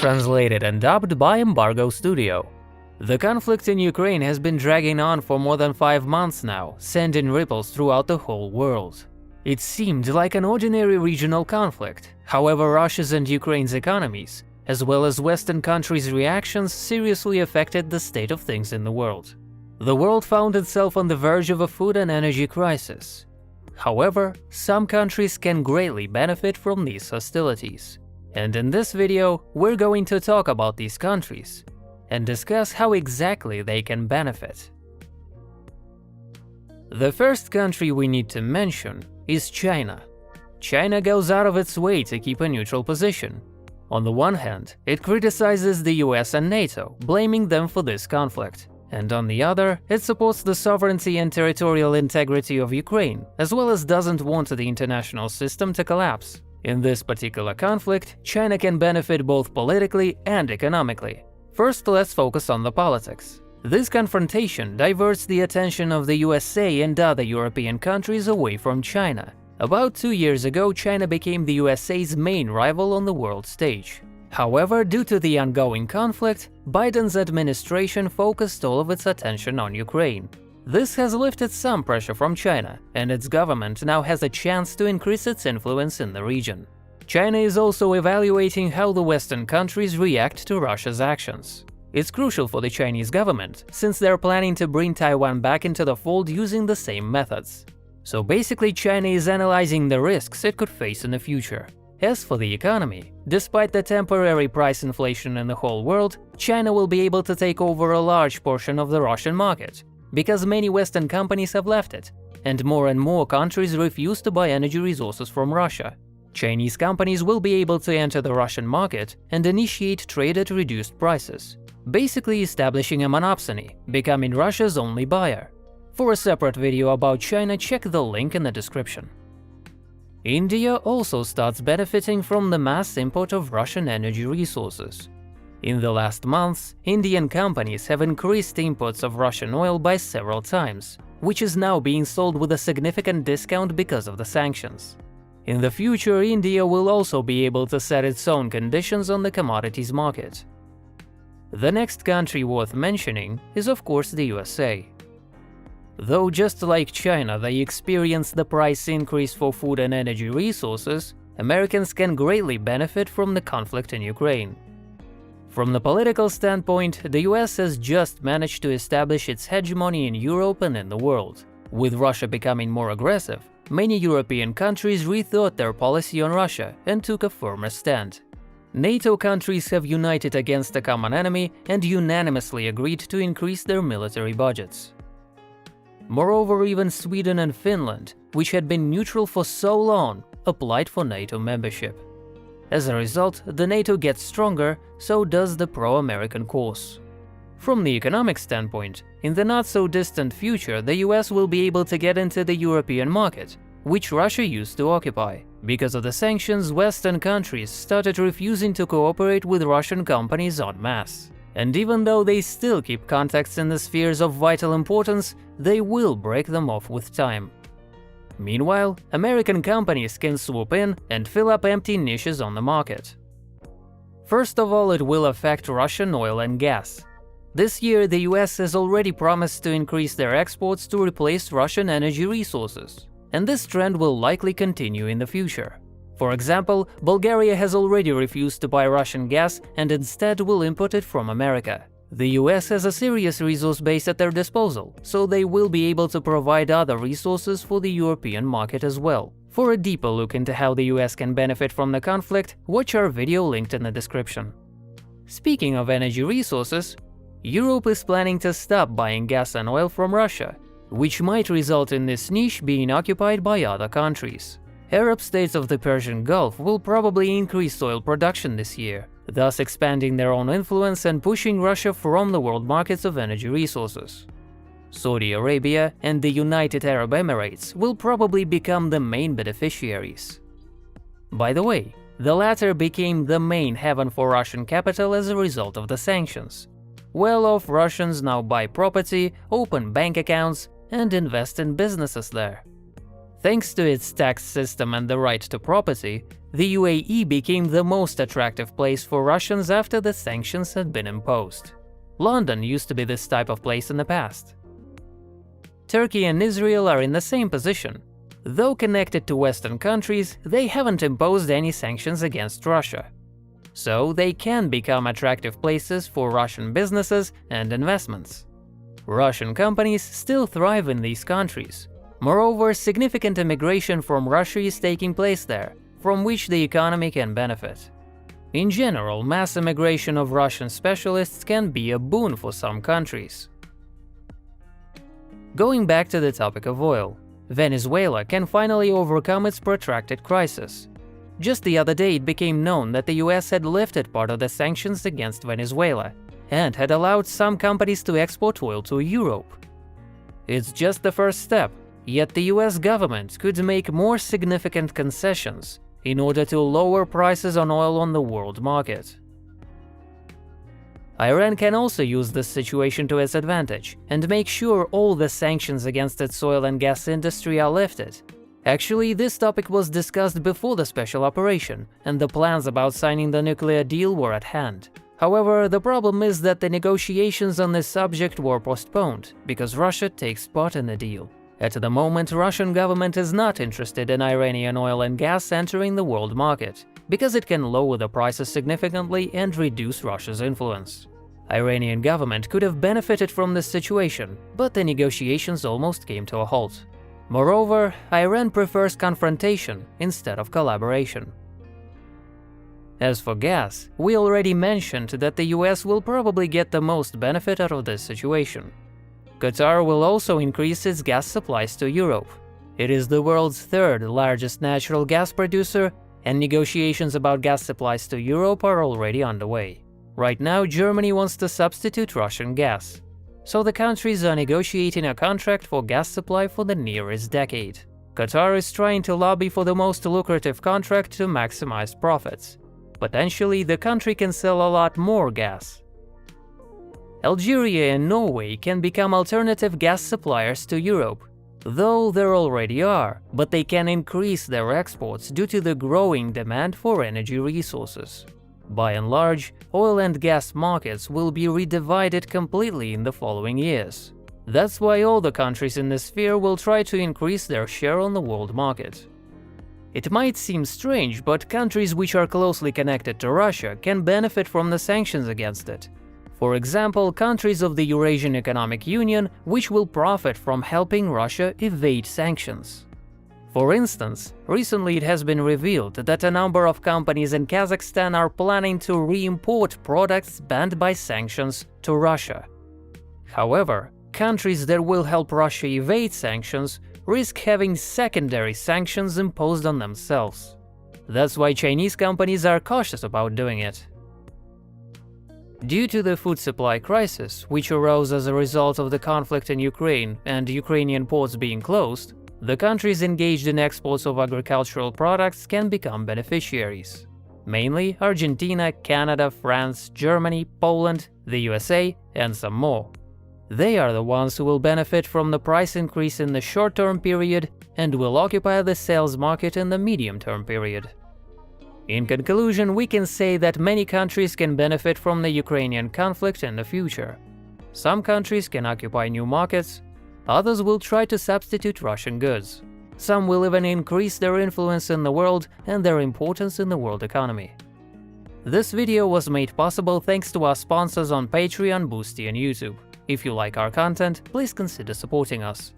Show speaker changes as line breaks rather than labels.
Translated and dubbed by Embargo Studio. The conflict in Ukraine has been dragging on for more than 5 months now, sending ripples throughout the whole world. It seemed like an ordinary regional conflict. However, Russia's and Ukraine's economies, as well as Western countries' reactions, seriously affected the state of things in the world. The world found itself on the verge of a food and energy crisis. However, some countries can greatly benefit from these hostilities. And in this video, we're going to talk about these countries and discuss how exactly they can benefit. The first country we need to mention is China. China goes out of its way to keep a neutral position. On the one hand, it criticizes the US and NATO, blaming them for this conflict. And on the other, it supports the sovereignty and territorial integrity of Ukraine, as well as doesn't want the international system to collapse. In this particular conflict, China can benefit both politically and economically. First, let's focus on the politics. This confrontation diverts the attention of the USA and other European countries away from China. About 2 years ago, China became the USA's main rival on the world stage. However, due to the ongoing conflict, Biden's administration focused all of its attention on Ukraine. This has lifted some pressure from China, and its government now has a chance to increase its influence in the region. China is also evaluating how the Western countries react to Russia's actions. It's crucial for the Chinese government, since they're planning to bring Taiwan back into the fold using the same methods. So basically, China is analyzing the risks it could face in the future. As for the economy, despite the temporary price inflation in the whole world, China will be able to take over a large portion of the Russian market, because many Western companies have left it, and more countries refuse to buy energy resources from Russia. Chinese companies will be able to enter the Russian market and initiate trade at reduced prices, basically establishing a monopsony, becoming Russia's only buyer. For a separate video about China, check the link in the description. India also starts benefiting from the mass import of Russian energy resources. In the last months, Indian companies have increased imports of Russian oil by several times, which is now being sold with a significant discount because of the sanctions. In the future, India will also be able to set its own conditions on the commodities market. The next country worth mentioning is, of course, the USA. Though just like China, they experienced the price increase for food and energy resources, Americans can greatly benefit from the conflict in Ukraine. From the political standpoint, the US has just managed to establish its hegemony in Europe and in the world. With Russia becoming more aggressive, many European countries rethought their policy on Russia and took a firmer stand. NATO countries have united against a common enemy and unanimously agreed to increase their military budgets. Moreover, even Sweden and Finland, which had been neutral for so long, applied for NATO membership. As a result, the NATO gets stronger, so does the pro-American course. From the economic standpoint, in the not-so-distant future, the US will be able to get into the European market, which Russia used to occupy. Because of the sanctions, Western countries started refusing to cooperate with Russian companies en masse. And even though they still keep contacts in the spheres of vital importance, they will break them off with time. Meanwhile, American companies can swoop in and fill up empty niches on the market. First of all, it will affect Russian oil and gas. This year, the US has already promised to increase their exports to replace Russian energy resources, and this trend will likely continue in the future. For example, Bulgaria has already refused to buy Russian gas and instead will import it from America. The US has a serious resource base at their disposal, so they will be able to provide other resources for the European market as well. For a deeper look into how the US can benefit from the conflict, watch our video linked in the description. Speaking of energy resources, Europe is planning to stop buying gas and oil from Russia, which might result in this niche being occupied by other countries. Arab states of the Persian Gulf will probably increase oil production this year, thus expanding their own influence and pushing Russia from the world markets of energy resources. Saudi Arabia and the United Arab Emirates will probably become the main beneficiaries. By the way, the latter became the main haven for Russian capital as a result of the sanctions. Well-off Russians now buy property, open bank accounts, and invest in businesses there. Thanks to its tax system and the right to property, the UAE became the most attractive place for Russians after the sanctions had been imposed. London used to be this type of place in the past. Turkey and Israel are in the same position. Though connected to Western countries, they haven't imposed any sanctions against Russia. So they can become attractive places for Russian businesses and investments. Russian companies still thrive in these countries. Moreover, significant immigration from Russia is taking place there, from which the economy can benefit. In general, mass immigration of Russian specialists can be a boon for some countries. Going back to the topic of oil, Venezuela can finally overcome its protracted crisis. Just the other day it became known that the US had lifted part of the sanctions against Venezuela and had allowed some companies to export oil to Europe. It's just the first step, yet the US government could make more significant concessions in order to lower prices on oil on the world market. Iran can also use this situation to its advantage and make sure all the sanctions against its oil and gas industry are lifted. Actually, this topic was discussed before the special operation, and the plans about signing the nuclear deal were at hand. However, the problem is that the negotiations on this subject were postponed because Russia takes part in the deal. At the moment, Russian government is not interested in Iranian oil and gas entering the world market, because it can lower the prices significantly and reduce Russia's influence. Iranian government could have benefited from this situation, but the negotiations almost came to a halt. Moreover, Iran prefers confrontation instead of collaboration. As for gas, we already mentioned that the US will probably get the most benefit out of this situation. Qatar will also increase its gas supplies to Europe. It is the world's third largest natural gas producer, and negotiations about gas supplies to Europe are already underway. Right now, Germany wants to substitute Russian gas, so the countries are negotiating a contract for gas supply for the nearest decade. Qatar is trying to lobby for the most lucrative contract to maximize profits. Potentially, the country can sell a lot more gas. Algeria and Norway can become alternative gas suppliers to Europe, though there already are, but they can increase their exports due to the growing demand for energy resources. By and large, oil and gas markets will be redivided completely in the following years. That's why all the countries in this sphere will try to increase their share on the world market. It might seem strange, but countries which are closely connected to Russia can benefit from the sanctions against it. For example, countries of the Eurasian Economic Union, which will profit from helping Russia evade sanctions. For instance, recently it has been revealed that a number of companies in Kazakhstan are planning to re-import products banned by sanctions to Russia. However, countries that will help Russia evade sanctions risk having secondary sanctions imposed on themselves. That's why Chinese companies are cautious about doing it. Due to the food supply crisis, which arose as a result of the conflict in Ukraine and Ukrainian ports being closed, the countries engaged in exports of agricultural products can become beneficiaries. Mainly Argentina, Canada, France, Germany, Poland, the USA, and some more. They are the ones who will benefit from the price increase in the short-term period and will occupy the sales market in the medium-term period. In conclusion, we can say that many countries can benefit from the Ukrainian conflict in the future. Some countries can occupy new markets, others will try to substitute Russian goods. Some will even increase their influence in the world and their importance in the world economy. This video was made possible thanks to our sponsors on Patreon, Boosty, and YouTube. If you like our content, please consider supporting us.